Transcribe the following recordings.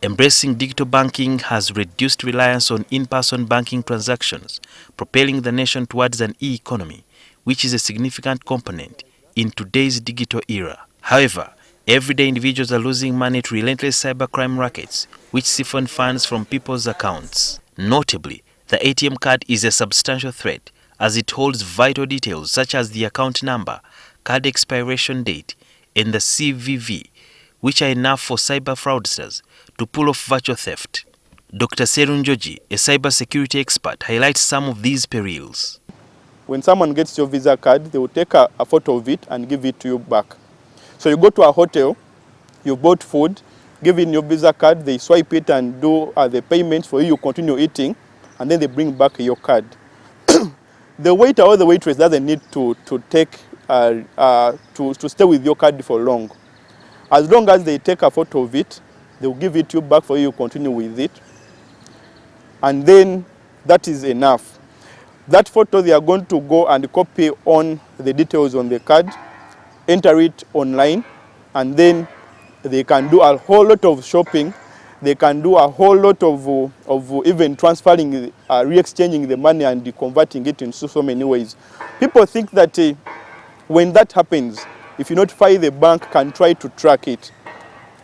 Embracing digital banking has reduced reliance on in-person banking transactions, propelling the nation towards an e-economy, which is a significant component in today's digital era. However, everyday individuals are losing money to relentless cybercrime rackets, which siphon funds from people's accounts. Notably, the ATM card is a substantial threat, as it holds vital details such as the account number, card expiration date, and the CVV, which are enough for cyber fraudsters to pull off virtual theft. Dr. Serunjoji, a cybersecurity expert, highlights some of these perils. When someone gets your Visa card, they will take a photo of it and give it to you back. So you go to a hotel, you bought food, give in your Visa card, they swipe it and do the payments for you, you continue eating, and then they bring back your card. The waiter or the waitress doesn't need to stay with your card for long. As long as they take a photo of it, they will give it to you back for you, continue with it. And then that is enough. That photo, they are going to go and copy on the details on the card, enter it online, and then they can do a whole lot of shopping. They can do a whole lot of even transferring, re-exchanging the money and converting it in so many ways. People think that when that happens, if you notify the bank, can try to track it.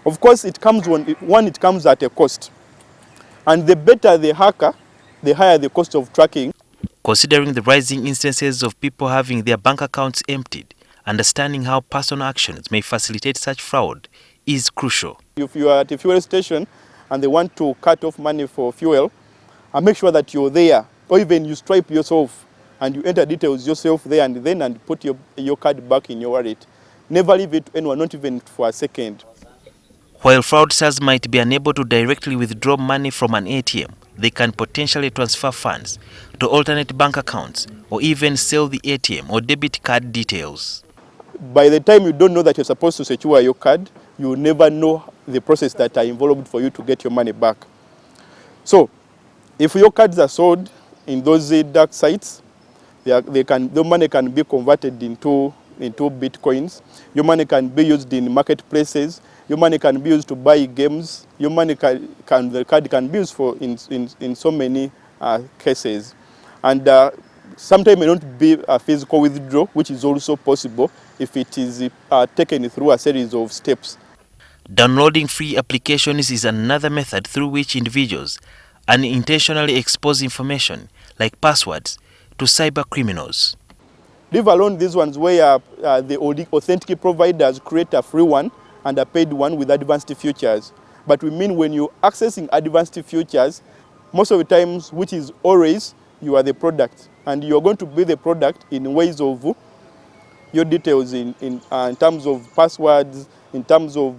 Of course, it comes it comes at a cost. And the better the hacker, the higher the cost of tracking. Considering the rising instances of people having their bank accounts emptied, understanding how personal actions may facilitate such fraud is crucial. If you are at a fuel station and they want to cut off money for fuel, make sure that you're there, or even you stripe yourself and you enter details yourself there and put your card back in your wallet. Never leave it to anyone, not even for a second. While fraudsters might be unable to directly withdraw money from an ATM, they can potentially transfer funds to alternate bank accounts or even sell the ATM or debit card details. By the time you don't know that you're supposed to secure your card, you will never know the process that are involved for you to get your money back. So, if your cards are sold in those dark sites, the money can be converted into bitcoins. Your money can be used in marketplaces. Your money can be used to buy games. Your money the card can be used for in so many cases. And sometimes it may not be a physical withdrawal, which is also possible if it is taken through a series of steps. Downloading free applications is another method through which individuals unintentionally expose information like passwords to cyber criminals. Leave alone these ones where the authentic providers create a free one and a paid one with advanced features. But we mean when you're accessing advanced features, most of the times, which is always, you are the product. And you're going to be the product in ways of your details in terms of passwords, in terms of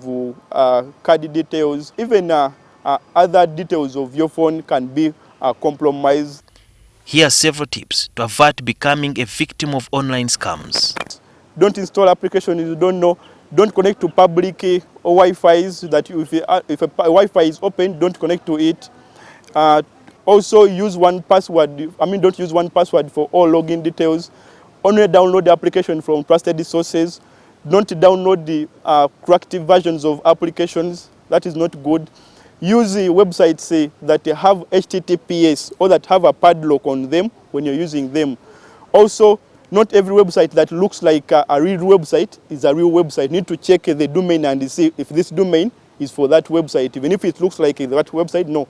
card details, even other details of your phone can be compromised. Here are several tips to avoid becoming a victim of online scams. Don't install applications you don't know. Don't connect to public Wi-Fi's. That if a Wi-Fi is open, don't connect to it. Also use one password. Don't use one password for all login details. Only download the application from trusted sources. Don't download the cracked versions of applications. That is not good. Use the websites that have HTTPS or that have a padlock on them when you're using them. Also, not every website that looks like a real website is a real website. You need to check the domain and see if this domain is for that website. Even if it looks like that website, no.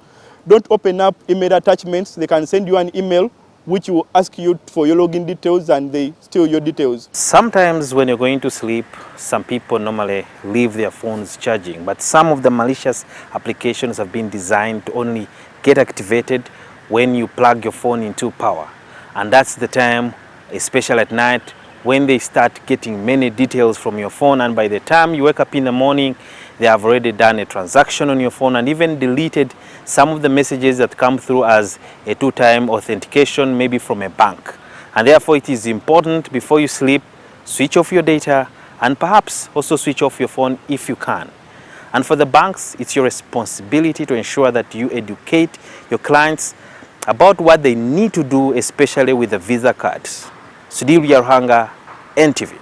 Don't open up email attachments. They can send you an email which will ask you for your login details and they steal your details. Sometimes when you're going to sleep, some people normally leave their phones charging, but some of the malicious applications have been designed to only get activated when you plug your phone into power. And that's the time, especially at night, when they start getting many details from your phone, and by the time you wake up in the morning, they have already done a transaction on your phone and even deleted some of the messages that come through as a two-time authentication, maybe from a bank. And therefore it is important before you sleep, switch off your data and perhaps also switch off your phone if you can. And for the banks, it's your responsibility to ensure that you educate your clients about what they need to do, especially with the Visa cards. Sudhir Byaruhanga, NTV.